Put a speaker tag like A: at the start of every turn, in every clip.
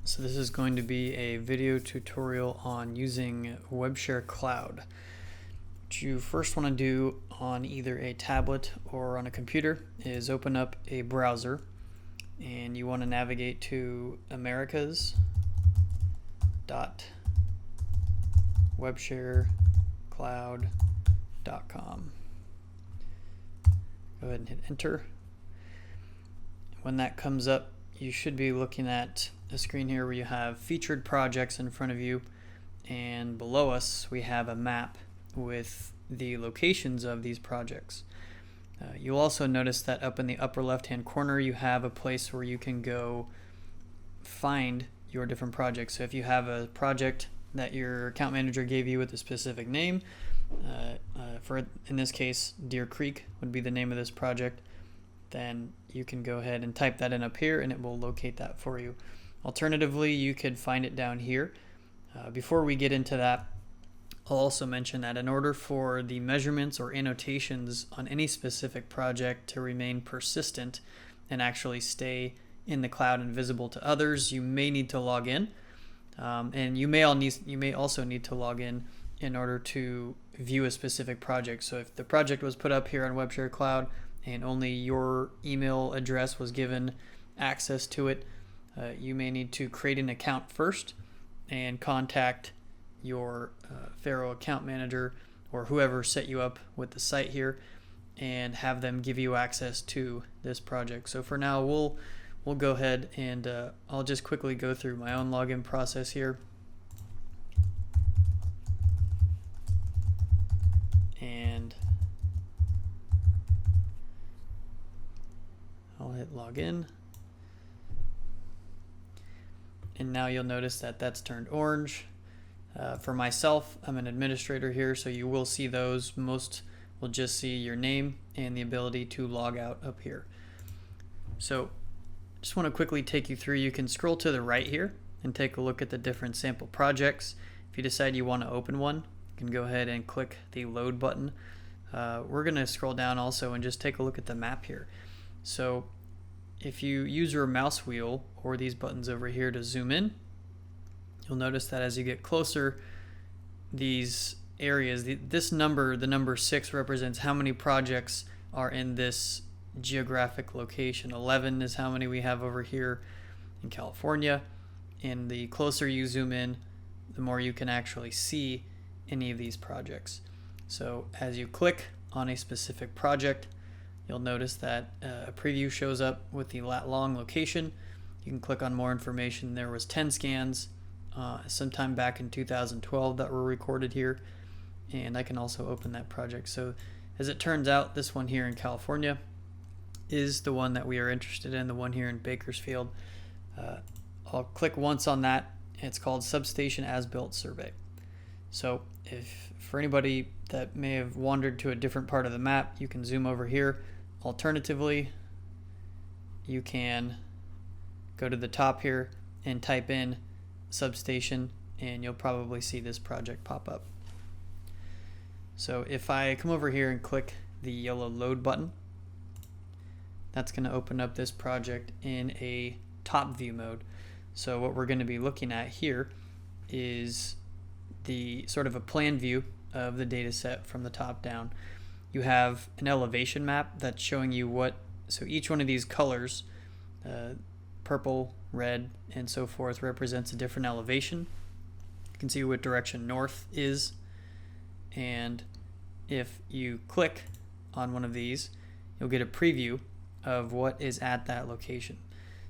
A: So this is going to be a video tutorial on using WebShare Cloud. What you first want to do on either a tablet or on a computer is open up a browser, and you want to navigate to americas.websharecloud.com. Go ahead and hit enter. When that comes up, you should be looking at a screen here where you have featured projects in front of you, and below us we have a map with the locations of these projects. You'll also notice that up in the upper left hand corner you have a place where you can go find your different projects. So if you have a project that your account manager gave you with a specific name, in this case Deer Creek would be the name of this project, then you can go ahead and type that in up here and it will locate that for you. Alternatively, you could find it down here. Before we get into that, I'll also mention that in order for the measurements or annotations on any specific project to remain persistent and actually stay in the cloud and visible to others, you may need to log in. And you may also need to log in order to view a specific project. So if the project was put up here on WebShare Cloud and only your email address was given access to it, you may need to create an account first and contact your FARO account manager or whoever set you up with the site here and have them give you access to this project. So for now, we'll go ahead and I'll just quickly go through my own login process here. And I'll hit login. And now you'll notice that that's turned orange. For myself, I'm an administrator here, so you will see those. Most will just see your name and the ability to log out up here. So just want to quickly take you through. You can scroll to the right here and take a look at the different sample projects. If you decide you want to open one, you can go ahead and click the load button. We're going to scroll down also and just take a look at the map here. So if you use your mouse wheel or these buttons over here to zoom in, you'll notice that as you get closer, these areas, this number, the number 6, represents how many projects are in this geographic location. 11 is how many we have over here in California. And the closer you zoom in, the more you can actually see any of these projects. So as you click on a specific project, you'll notice that a preview shows up with the lat long location. You can click on more information. There was 10 scans sometime back in 2012 that were recorded here, and I can also open that project. So as it turns out, this one here in California is the one that we are interested in, the one here in Bakersfield. I'll click once on that. It's called Substation As-Built Survey. So if for anybody that may have wandered to a different part of the map, you can zoom over here. Alternatively, you can go to the top here and type in substation, and you'll probably see this project pop up. So if I come over here and click the yellow load button, that's going to open up this project in a top view mode. So what we're going to be looking at here is the sort of a plan view of the data set from the top down. You have an elevation map that's showing you so each one of these colors, purple, red, and so forth, represents a different elevation. You can see what direction north is, and if you click on one of these, you'll get a preview of what is at that location.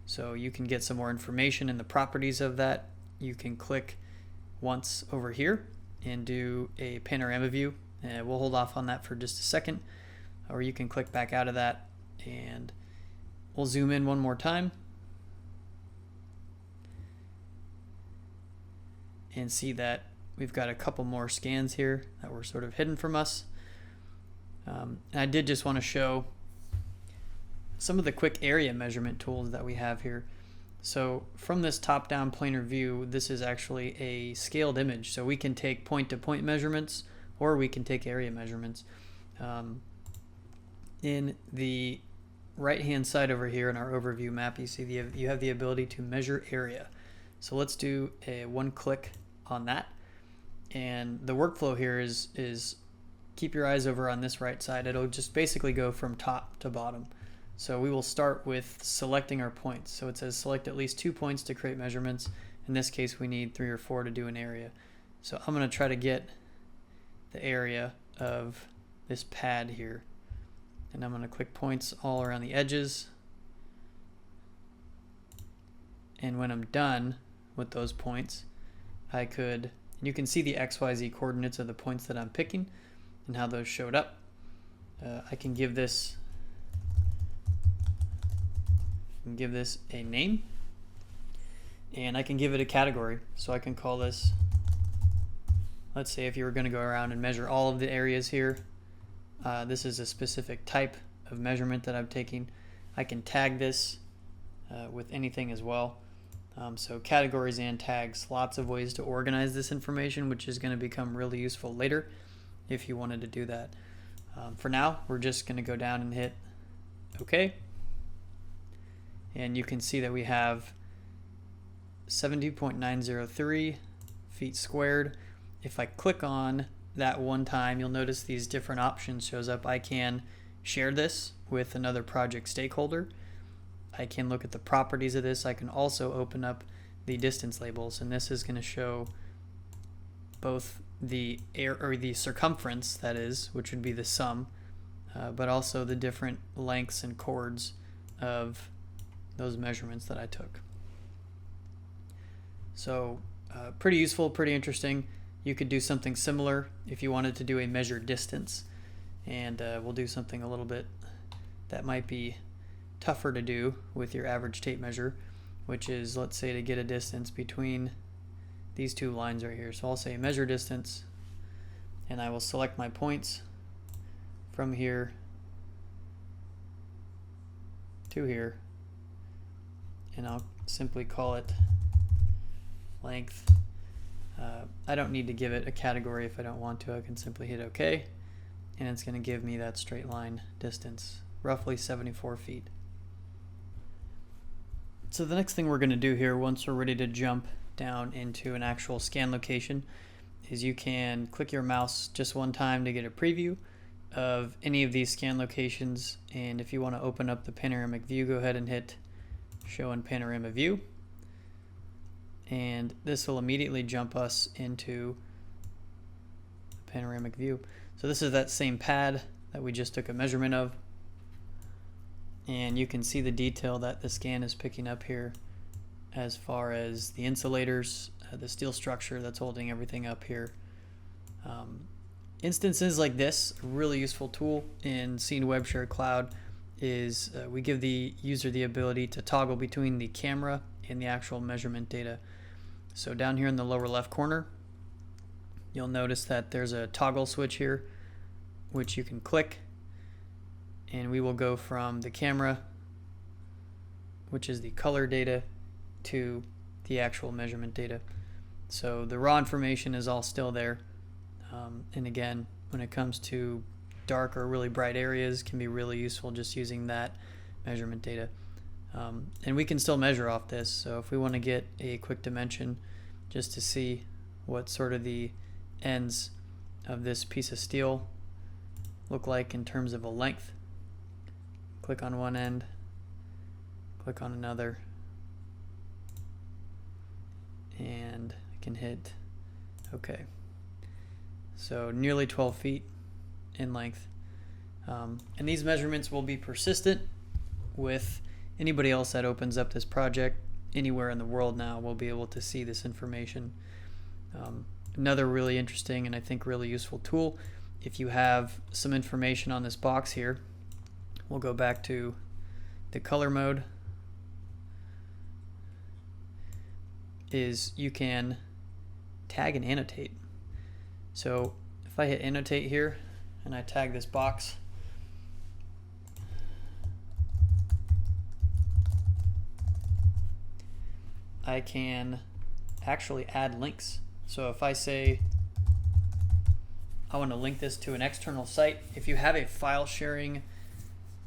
A: So you can get some more information in the properties of that. You can click once over here and do a panorama view, and we'll hold off on that for just a second, or you can click back out of that and we'll zoom in one more time and see that we've got a couple more scans here that were sort of hidden from us. And I did just want to show some of the quick area measurement tools that we have here. So from this top-down planar view, this is actually a scaled image. So we can take point-to-point measurements, or we can take area measurements. In the right-hand side over here in our overview map, you see you have the ability to measure area. So let's do a one click on that. And the workflow here is keep your eyes over on this right side. It'll just basically go from top to bottom. So we will start with selecting our points. So it says select at least 2 points to create measurements. In this case, we need 3 or 4 to do an area. So I'm going to try to get the area of this pad here. And I'm going to click points all around the edges. And when I'm done with those points, you can see the XYZ coordinates of the points that I'm picking and how those showed up. I can give this a name, and I can give it a category. So I can call this, let's say if you were going to go around and measure all of the areas here, this is a specific type of measurement that I'm taking. I can tag this with anything as well. So categories and tags, lots of ways to organize this information, which is going to become really useful later if you wanted to do that. For now, we're just going to go down and hit OK. And you can see that we have 70.903 feet squared. If I click on that one time, you'll notice these different options shows up. I can share this with another project stakeholder. I can look at the properties of this. I can also open up the distance labels, and this is going to show both the circumference, that is, which would be the sum, but also the different lengths and chords of those measurements that I took. So pretty useful, pretty interesting. You could do something similar if you wanted to do a measured distance, and we'll do something a little bit that might be tougher to do with your average tape measure, which is, let's say, to get a distance between these two lines right here. So I'll say measure distance, and I will select my points from here to here, and I'll simply call it length. I don't need to give it a category if I don't want to. I can simply hit OK, and it's going to give me that straight line distance, roughly 74 feet. So the next thing we're going to do here, once we're ready to jump down into an actual scan location, is you can click your mouse just one time to get a preview of any of these scan locations. And if you want to open up the panoramic view, go ahead and hit show in panorama view. And this will immediately jump us into the panoramic view. So this is that same pad that we just took a measurement of. And you can see the detail that the scan is picking up here as far as the insulators, the steel structure that's holding everything up here. Instances like this, a really useful tool in SCENE WebShare Cloud is we give the user the ability to toggle between the camera and the actual measurement data. So down here in the lower left corner, you'll notice that there's a toggle switch here, which you can click, and we will go from the camera, which is the color data, to the actual measurement data. So the raw information is all still there. And again, when it comes to dark or really bright areas, can be really useful just using that measurement data. And we can still measure off this. So if we want to get a quick dimension just to see what sort of the ends of this piece of steel look like in terms of a length, click on one end, click on another, and I can hit OK. So nearly 12 feet in length. And these measurements will be persistent with anybody else that opens up this project anywhere in the world now will be able to see this information. Another really interesting and I think really useful tool, if you have some information on this box here, we'll go back to the color mode, is you can tag and annotate. So if I hit annotate here and I tag this box, I can actually add links. So if I say I want to link this to an external site, if you have a file sharing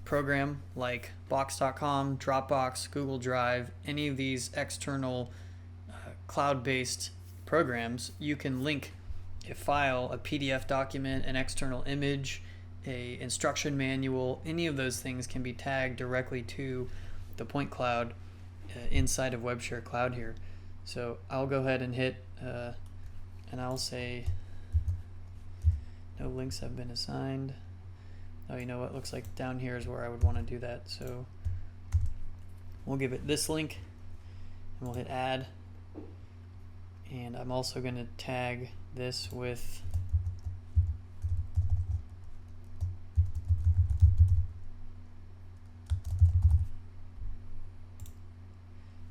A: program like Box.com, Dropbox, Google Drive, any of these external cloud-based programs, you can link a file, a PDF document, an external image, a instruction manual. Any of those things can be tagged directly to the point cloud inside of WebShare Cloud here. So I'll go ahead and hit and I'll say no links have been assigned. Oh, you know what, looks like down here is where I would want to do that. So we'll give it this link and we'll hit add. And I'm also going to tag this with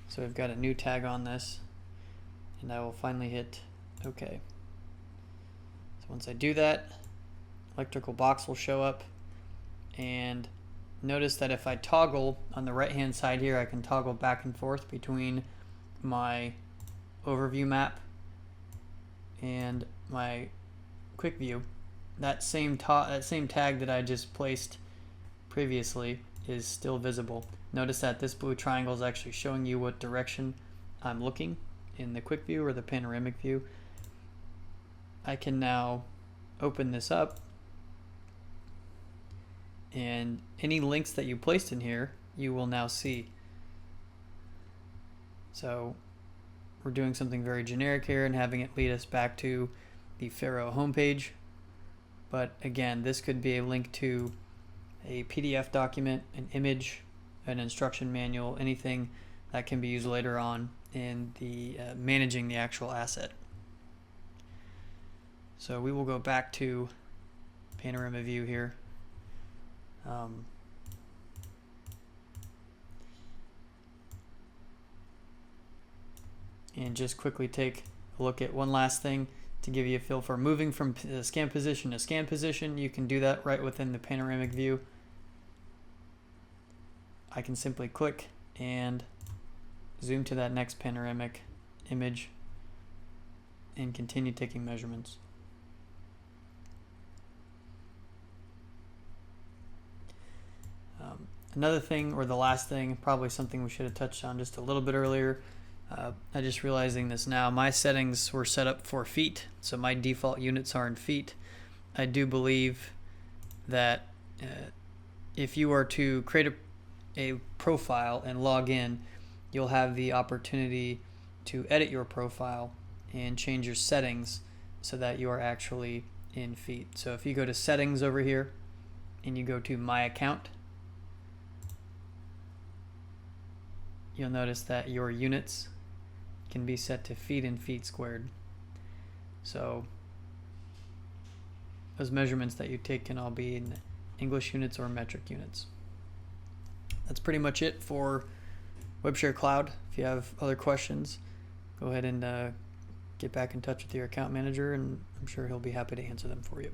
A: so we've got a new tag on this, and I will finally hit OK. So once I do that, electrical box will show up, and notice that if I toggle on the right hand side here, I can toggle back and forth between my overview map and my quick view. That same tag that I just placed previously is still visible. Notice that this blue triangle is actually showing you what direction I'm looking in the quick view or the panoramic view. I can now open this up, and any links that you placed in here you will now see. So we're doing something very generic here and having it lead us back to the FARO homepage. But again, this could be a link to a PDF document, an image, an instruction manual, anything that can be used later on in the managing the actual asset. So we will go back to panorama view here. And just quickly take a look at one last thing to give you a feel for moving from scan position to scan position. You can do that right within the panoramic view. I can simply click and zoom to that next panoramic image and continue taking measurements. Another thing, or the last thing, probably something we should have touched on just a little bit earlier, I just realizing this now, my settings were set up for feet, so my default units are in feet. I do believe that if you are to create a profile and log in, you'll have the opportunity to edit your profile and change your settings so that you are actually in feet. So if you go to settings over here and you go to my account, you'll notice that your units can be set to feet and feet squared. So those measurements that you take can all be in English units or metric units. That's pretty much it for WebShare Cloud. If you have other questions, go ahead and get back in touch with your account manager, and I'm sure he'll be happy to answer them for you.